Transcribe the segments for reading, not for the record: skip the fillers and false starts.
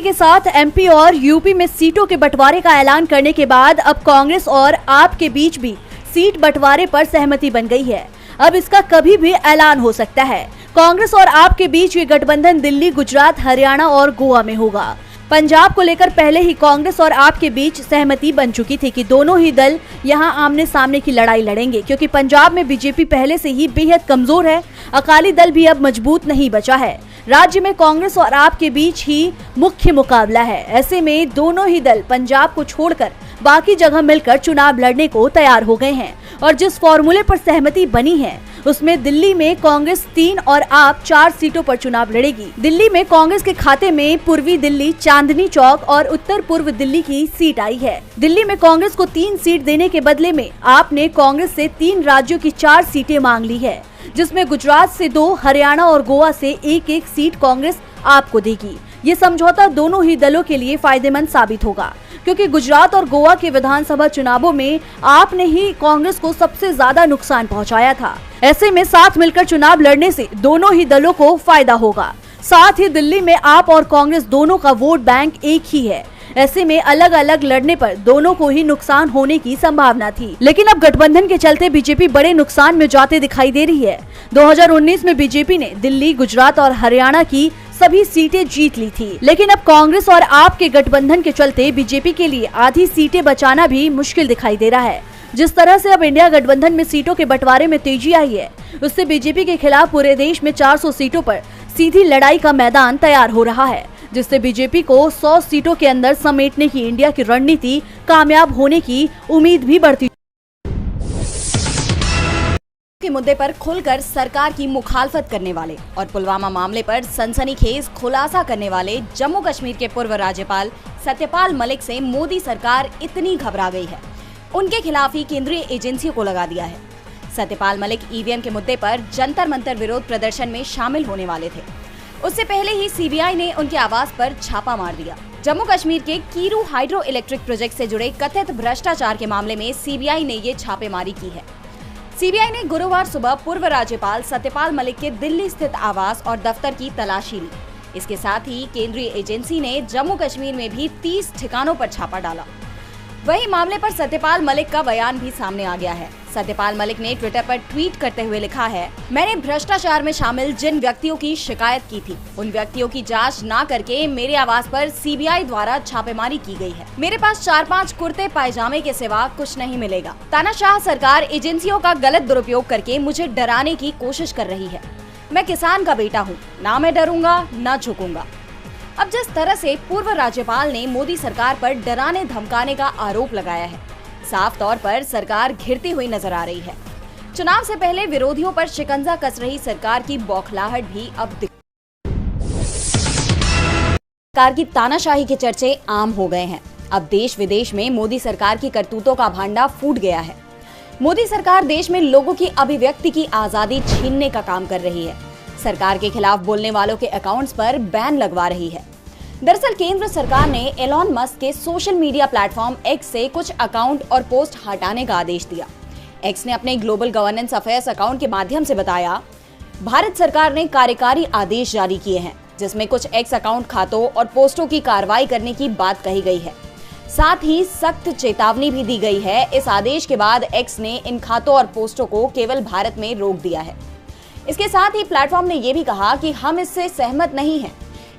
के साथ एमपी और यूपी में सीटों के बंटवारे का ऐलान करने के बाद अब कांग्रेस और आप के बीच भी सीट बंटवारे पर सहमति बन गई है। अब इसका कभी भी ऐलान हो सकता है। कांग्रेस और आप के बीच ये गठबंधन दिल्ली, गुजरात, हरियाणा और गोवा में होगा। पंजाब को लेकर पहले ही कांग्रेस और आप के बीच सहमति बन चुकी थी कि दोनों ही दल यहां आमने सामने की लड़ाई लड़ेंगे, क्योंकि पंजाब में बीजेपी पहले से ही बेहद कमजोर है। अकाली दल भी अब मजबूत नहीं बचा है। राज्य में कांग्रेस और आप के बीच ही मुख्य मुकाबला है। ऐसे में दोनों ही दल पंजाब को छोड़कर बाकी जगह मिलकर चुनाव लड़ने को तैयार हो गए हैं और जिस फॉर्मूले पर सहमति बनी है उसमें दिल्ली में कांग्रेस 3 और आप 4 सीटों पर चुनाव लड़ेगी। दिल्ली में कांग्रेस के खाते में पूर्वी दिल्ली, चांदनी चौक और उत्तर पूर्व दिल्ली की सीट आई है। दिल्ली में कांग्रेस को 3 सीट देने के बदले में आपने कांग्रेस से 3 राज्यों की 4 सीटें मांग ली है, जिसमें गुजरात से 2, हरियाणा और गोवा से 1-1 सीट कांग्रेस आपको देगी। ये समझौता दोनों ही दलों के लिए फायदेमंद साबित होगा, क्योंकि गुजरात और गोवा के विधानसभा चुनावों में आपने ही कांग्रेस को सबसे ज्यादा नुकसान पहुंचाया था। ऐसे में साथ मिलकर चुनाव लड़ने से दोनों ही दलों को फायदा होगा। साथ ही दिल्ली में आप और कांग्रेस दोनों का वोट बैंक एक ही है। ऐसे में अलग अलग लड़ने पर दोनों को ही नुकसान होने की संभावना थी, लेकिन अब गठबंधन के चलते बीजेपी बड़े नुकसान में जाते दिखाई दे रही है। 2019 में बीजेपी ने दिल्ली, गुजरात और हरियाणा की सभी सीटें जीत ली थी, लेकिन अब कांग्रेस और आप के गठबंधन के चलते बीजेपी के लिए आधी सीटें बचाना भी मुश्किल दिखाई दे रहा है। जिस तरह से अब इंडिया गठबंधन में सीटों के बंटवारे में तेजी आई है, उससे बीजेपी के खिलाफ पूरे देश में 400 सीटों पर सीधी लड़ाई का मैदान तैयार हो रहा है, जिससे बीजेपी को 100 सीटों के अंदर समेटने की इंडिया की रणनीति कामयाब होने की उम्मीद भी बढ़ती के मुद्दे पर खुलकर सरकार की मुखालफत करने वाले और पुलवामा मामले पर सनसनीखेज खुलासा करने वाले जम्मू कश्मीर के पूर्व राज्यपाल सत्यपाल मलिक से मोदी सरकार इतनी घबरा गई है, उनके खिलाफ ही केंद्रीय एजेंसियों को लगा दिया है। सत्यपाल मलिक ईवीएम के मुद्दे पर जंतर मंतर विरोध प्रदर्शन में शामिल होने वाले थे। उससे पहले ही सीबीआई ने उनके आवास पर छापा मार दिया। जम्मू कश्मीर के कीरू हाइड्रो इलेक्ट्रिक प्रोजेक्ट से जुड़े कथित भ्रष्टाचार के मामले में सीबीआई ने ये छापेमारी की है। सीबीआई ने गुरुवार सुबह पूर्व राज्यपाल सत्यपाल मलिक के दिल्ली स्थित आवास और दफ्तर की तलाशी ली। इसके साथ ही केंद्रीय एजेंसी ने जम्मू कश्मीर में भी 30 ठिकानों पर छापा डाला। वहीं मामले पर सत्यपाल मलिक का बयान भी सामने आ गया है। सत्यपाल मलिक ने ट्विटर पर ट्वीट करते हुए लिखा है, मैंने भ्रष्टाचार में शामिल जिन व्यक्तियों की शिकायत की थी, उन व्यक्तियों की जांच ना करके मेरे आवास पर सीबीआई द्वारा छापेमारी की गई है। मेरे पास 4-5 कुर्ते पायजामे के सिवा कुछ नहीं मिलेगा। तानाशाह सरकार एजेंसियों का गलत दुरुपयोग करके मुझे डराने की कोशिश कर रही है। मैं किसान का बेटा हूँ, ना मैं डरूंगा ना झुकूंगा। अब जिस तरह से पूर्व राज्यपाल ने मोदी सरकार पर डराने धमकाने का आरोप लगाया है, साफ तौर पर सरकार घिरती हुई नजर आ रही है। चुनाव से पहले विरोधियों पर शिकंजा कस रही सरकार की बौखलाहट भी अब सरकार की तानाशाही के चर्चे आम हो गए हैं। अब देश विदेश में मोदी सरकार की करतूतों का भांडा फूट गया है। मोदी सरकार देश में लोगों की अभिव्यक्ति की आजादी छीनने का काम कर रही है। सरकार के खिलाफ बोलने वालों के अकाउंट्स पर बैन लगवा रही है। दरअसल केंद्र सरकार ने एलॉन मस्क के सोशल मीडिया प्लेटफॉर्म एक्स से कुछ अकाउंट और पोस्ट हटाने का आदेश दिया। एक्स ने अपने ग्लोबल गवर्नेंस अफेयर्स अकाउंट के माध्यम से बताया, भारत सरकार ने कार्यकारी आदेश जारी किए हैं, जिसमें कुछ एक्स अकाउंट खातों और पोस्टों की कार्रवाई करने की बात कही गई है। साथ ही सख्त चेतावनी भी दी गई है। इस आदेश के बाद एक्स ने इन खातों और पोस्टों को केवल भारत में रोक दिया है। इसके साथ ही प्लेटफॉर्म ने यह भी कहा कि हम इससे सहमत नहीं हैं,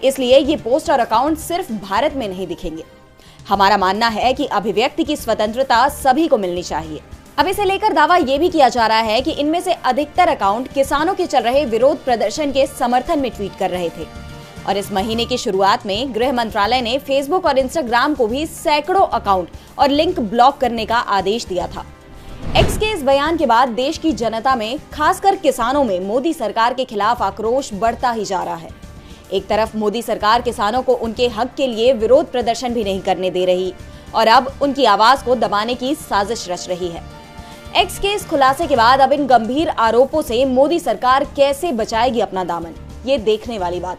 इसलिए ये पोस्ट और अकाउंट सिर्फ भारत में नहीं दिखेंगे। हमारा मानना है कि अभिव्यक्ति की स्वतंत्रता सभी को मिलनी चाहिए। अब इसे लेकर दावा यह भी किया जा रहा है कि इनमें से अधिकतर अकाउंट किसानों के चल रहे विरोध प्रदर्शन के समर्थन में ट्वीट कर रहे थे। और इस महीने की शुरुआत में गृह मंत्रालय ने फेसबुक और इंस्टाग्राम को भी सैकड़ों अकाउंट और लिंक ब्लॉक करने का आदेश दिया था। एक्स के इस बयान के बाद देश की जनता में, खासकर किसानों में मोदी सरकार के खिलाफ आक्रोश बढ़ता ही जा रहा है। एक तरफ मोदी सरकार किसानों को उनके हक के लिए विरोध प्रदर्शन भी नहीं करने दे रही और अब उनकी आवाज को दबाने की साजिश रच रही है। एक्स के इस खुलासे के बाद अब इन गंभीर आरोपों से मोदी सरकार कैसे बचाएगी अपना दामन, ये देखने वाली बात।